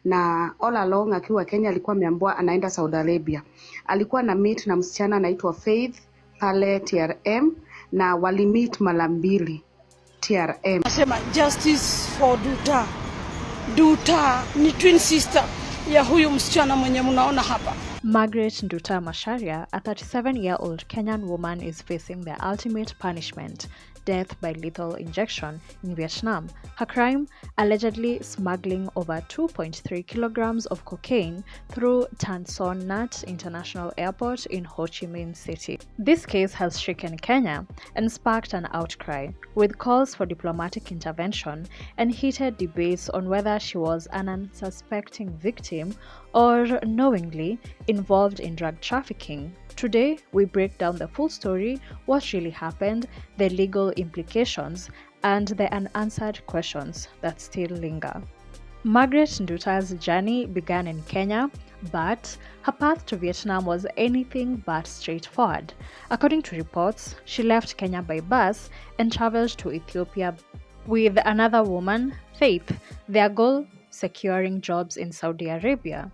na all along akiwa Kenya alikuwa ameambiwa anaenda Saudi Arabia. Alikuwa na meet na msichana anaitwa Faith pale TRM na wali meet mara mbili TRM. Nasema justice for Nduta. Nduta ni twin sister ya huyu msichana mwenye mnaona hapa. Margaret Nduta Macharia, a 37-year-old Kenyan woman, is facing the ultimate punishment, death by lethal injection, in Vietnam. Her crime, allegedly smuggling over 2.3 kilograms of cocaine through Tan Son Nhat International Airport in Ho Chi Minh City. This case has shaken Kenya and sparked an outcry, with calls for diplomatic intervention and heated debates on whether she was an unsuspecting victim or knowingly involved in drug trafficking. Today, we break down the full story, what really happened, the legal implications, and the unanswered questions that still linger. Margaret Nduta's journey began in Kenya, but her path to Vietnam was anything but straightforward. According to reports, she left Kenya by bus and traveled to Ethiopia with another woman, Faith, their goal securing jobs in Saudi Arabia.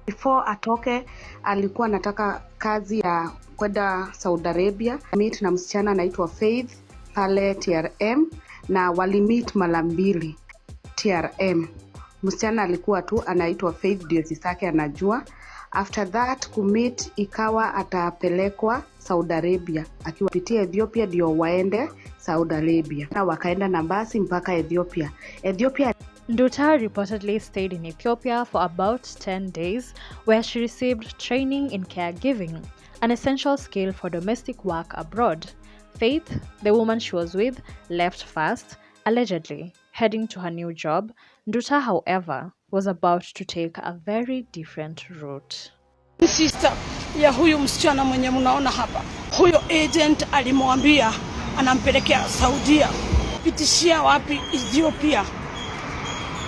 Before atoke alikuwa anataka kazi ya kwenda Saudi Arabia. Meet na msichana anaitwa Faith pale TRM na wali meet mara mbili TRM. Msichana alikuwa tu anaitwa Faith, ndio sisake anajua. After that kumeet ikawa atapelekwa Saudi Arabia akiwapitia Ethiopia ndio waende Saudi Arabia. Na wakaenda na basi mpaka Ethiopia. Nduta reportedly stayed in Ethiopia for about 10 days, where she received training in caregiving, an essential skill for domestic work abroad. Faith, the woman she was with, left fast, allegedly heading to her new job. Nduta, however, was about to take a very different route. Sister ya huyu msichana mwenye mnaona hapa. Huyo agent alimwambia anampelekea Saudia. Pitishia wapi? Ethiopia.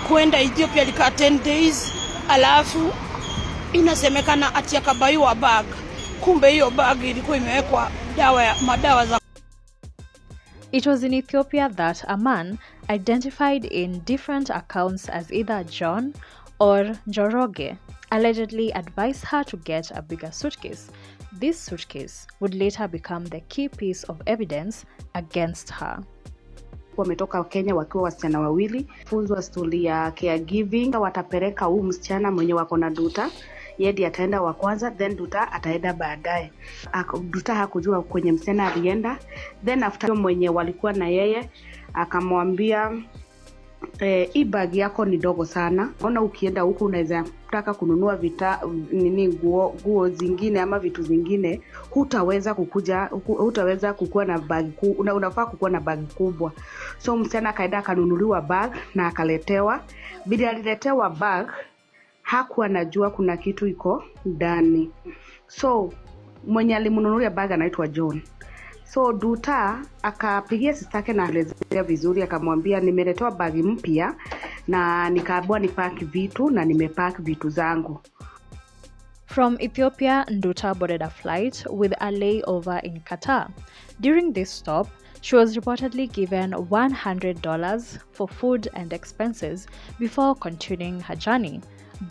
Kwenda Ethiopia alikaa 10 days, alafu inasemekana ati akabaiwa bag. Kumbe hiyo bag ilikuwa imewekwa madawa za. It was in Ethiopia that a man, identified in different accounts as either John or Njoroge, allegedly advised her to get a bigger suitcase. This suitcase would later become the key piece of evidence against her. Wametoka Kenya wakiwa wasichana wawili, funzwa story ya caregiving. Watapeleka huyu msichana mwenye wako na Nduta, yeye ataenda wa kwanza, then Nduta ataenda baadaye. Nduta hakujua kwenye msichana alienda, then after mwenye walikuwa na yeye akamwambia hii bag yako ni dogo sana. Ona ukienda huku unaweza kutaka kununua nguo zingine ama vitu zingine, hutaweza kukua na bag unafaa kukua na bag kubwa. So msichana akaenda akanunuliwa bag na akaletewa. Bila aliletewa bag, hakuwa anajua kuna kitu iko ndani. So mwenye alimnunulia bag anaitwa John. So Nduta akapigia sistake na alezea vizuri, akamwambia nimeletewa bag mpya na nikaambiwa nipack vitu na nimepack vitu zangu. From Ethiopia, Nduta boarded a flight with a layover in Qatar. During this stop, she was reportedly given $100 for food and expenses before continuing her journey.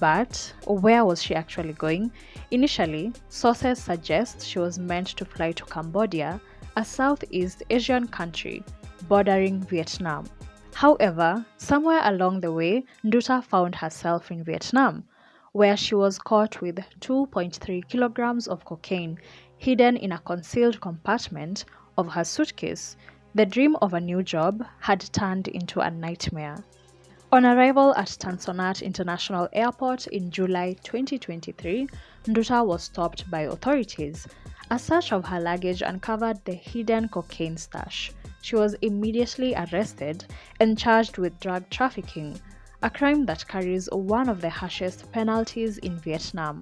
But where was she actually going? Initially, sources suggest she was meant to fly to Cambodia, a Southeast Asian country bordering Vietnam. However, somewhere along the way, Nduta found herself in Vietnam, where she was caught with 2.3 kilograms of cocaine hidden in a concealed compartment of her suitcase. The dream of a new job had turned into a nightmare. On arrival at Tan Son Nhat International Airport in July 2023, Nduta was stopped by authorities. A search of her luggage uncovered the hidden cocaine stash. She was immediately arrested and charged with drug trafficking, a crime that carries one of the harshest penalties in Vietnam.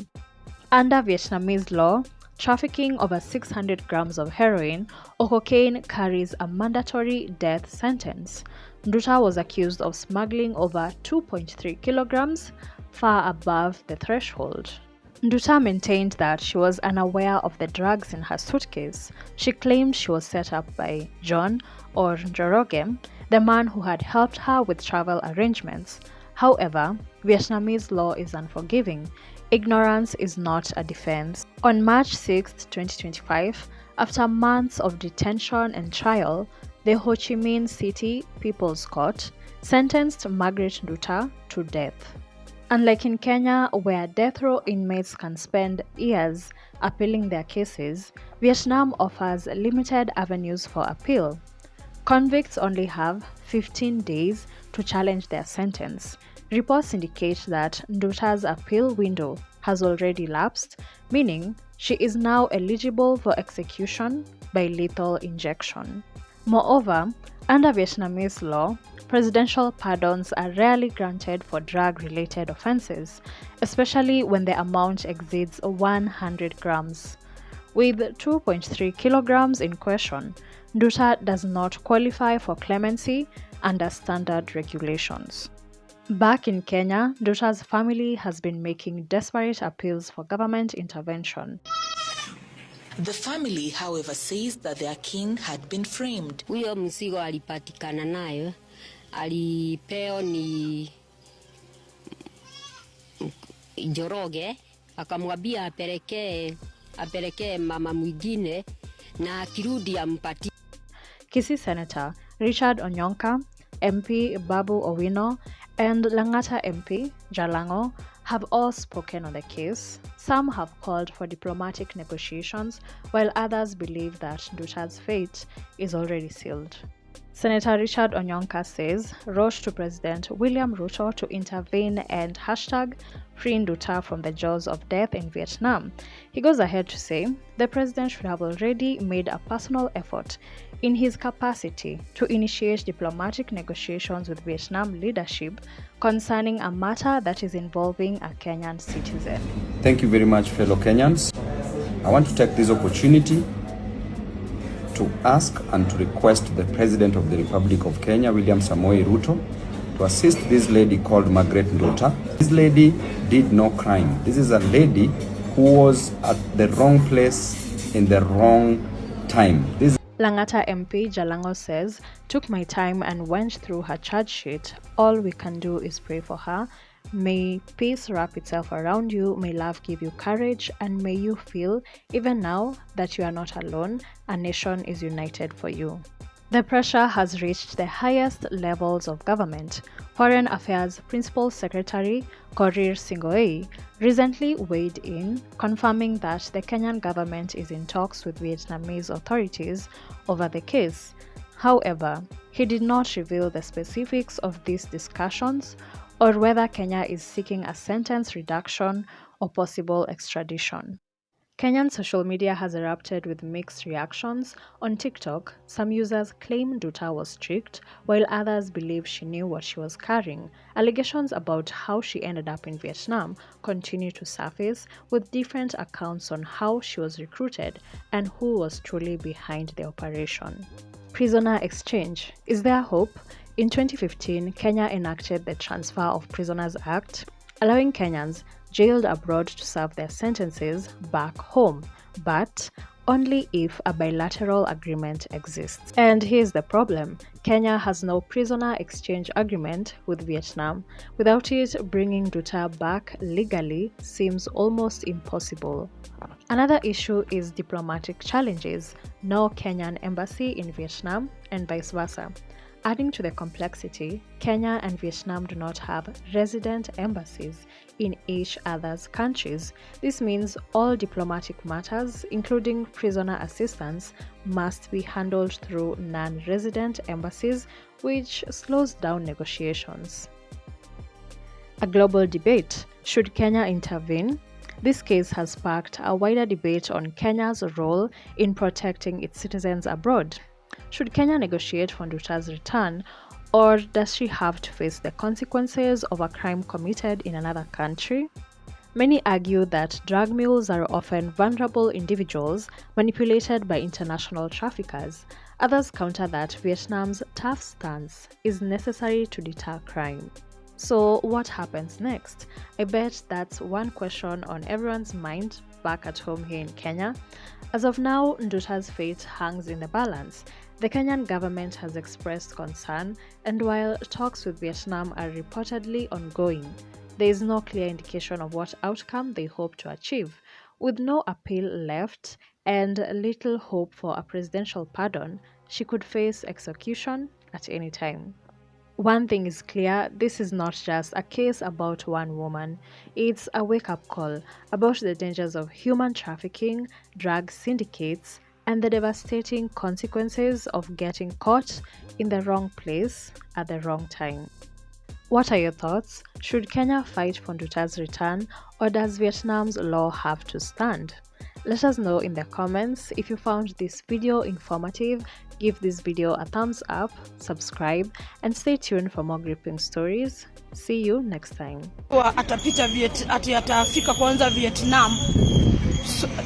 Under Vietnamese law, trafficking over 600 grams of heroin or cocaine carries a mandatory death sentence. Nduta was accused of smuggling over 2.3 kilograms, far above the threshold. Nduta maintained that she was unaware of the drugs in her suitcase. She claimed she was set up by John or Njoroge, the man who had helped her with travel arrangements. However, Vietnamese law is unforgiving. Ignorance is not a defense. On March 6, 2025, after months of detention and trial, the Ho Chi Minh City People's Court sentenced Margaret Nduta to death. Unlike in Kenya, where death row inmates can spend years appealing their cases, Vietnam offers limited avenues for appeal. Convicts only have 15 days to challenge their sentence. Reports indicate that Nduta's appeal window has already lapsed, meaning she is now eligible for execution by lethal injection. Moreover, under Vietnamese law, presidential pardons are rarely granted for drug-related offenses, especially when the amount exceeds 100 grams. With 2.3 kilograms in question, Nduta does not qualify for clemency under standard regulations. Back in Kenya, Nduta's family has been making desperate appeals for government intervention. The family, however, says that their king had been framed. Huyo mzigo alipatikana nayo, alipeo ni Njoroge, akamwambia apelekee mama mwingine na akirudi ampatie. Kisii Senator Richard Onyonka, MP Babu Owino, and Langata MP Jalango have all spoken on the case. Some have called for diplomatic negotiations, while others believe that Nduta's fate is already sealed. Senator Richard Onyonka says, wrote to President William Ruto to intervene and #free Nduta from the jaws of death in Vietnam. He goes ahead to say, the president should have already made a personal effort in his capacity to initiate diplomatic negotiations with Vietnam leadership concerning a matter that is involving a Kenyan citizen. Thank you very much, fellow Kenyans. I want to take this opportunity to ask and to request the President of the Republic of Kenya, William Samoei Ruto, to assist this lady called Margaret Nduta. This lady did no crime. This is a lady who was at the wrong place in the wrong time. Langata MP Jalango says, took my time and went through her charge sheet. All we can do is pray for her. May peace wrap itself around you, may love give you courage, and may you feel, even now, that you are not alone, a nation is united for you. The pressure has reached the highest levels of government. Foreign Affairs Principal Secretary Korir Sing'oei recently weighed in, confirming that the Kenyan government is in talks with Vietnamese authorities over the case. However, he did not reveal the specifics of these discussions or whether Kenya is seeking a sentence reduction or possible extradition. Kenyan social media has erupted with mixed reactions. On TikTok, some users claim Nduta was tricked, while others believe she knew what she was carrying. Allegations about how she ended up in Vietnam continue to surface, with different accounts on how she was recruited and who was truly behind the operation. Prisoner exchange. Is there hope? In 2015, Kenya enacted the Transfer of Prisoners Act, allowing Kenyans jailed abroad to serve their sentences back home, but only if a bilateral agreement exists. And here's the problem. Kenya has no prisoner exchange agreement with Vietnam. Without it, bringing Nduta back legally seems almost impossible. Another issue is diplomatic challenges. No Kenyan embassy in Vietnam and vice versa. Adding to the complexity, Kenya and Vietnam do not have resident embassies in each other's countries. This means all diplomatic matters, including prisoner assistance, must be handled through non-resident embassies, which slows down negotiations. A global debate. Should Kenya intervene? This case has sparked a wider debate on Kenya's role in protecting its citizens abroad. Should Kenya negotiate for Nduta's return, or does she have to face the consequences of a crime committed in another country? Many argue that drug mules are often vulnerable individuals manipulated by international traffickers. Others counter that Vietnam's tough stance is necessary to deter crime. So what happens next? I bet that's one question on everyone's mind. back at home here in Kenya. As of now, Nduta's fate hangs in the balance. The Kenyan government has expressed concern, and while talks with Vietnam are reportedly ongoing, there is no clear indication of what outcome they hope to achieve. With no appeal left and little hope for a presidential pardon, she could face execution at any time. One thing is clear, this is not just a case about one woman. It's a wake-up call about the dangers of human trafficking, drug syndicates, and the devastating consequences of getting caught in the wrong place at the wrong time. What are your thoughts? Should Kenya fight for Nduta's return, or does Vietnam's law have to stand? Let us know in the comments. If you found this video informative, give this video a thumbs up, subscribe, and stay tuned for more gripping stories. See you next time. Atafika kwanza Vietnam,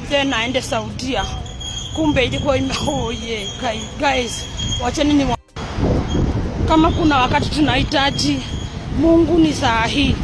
then aende Saudia. Kumbe ilikuwa imehoye. Guys, wacheni kama kuna wakati tunahitaji Mungu ni saa hii.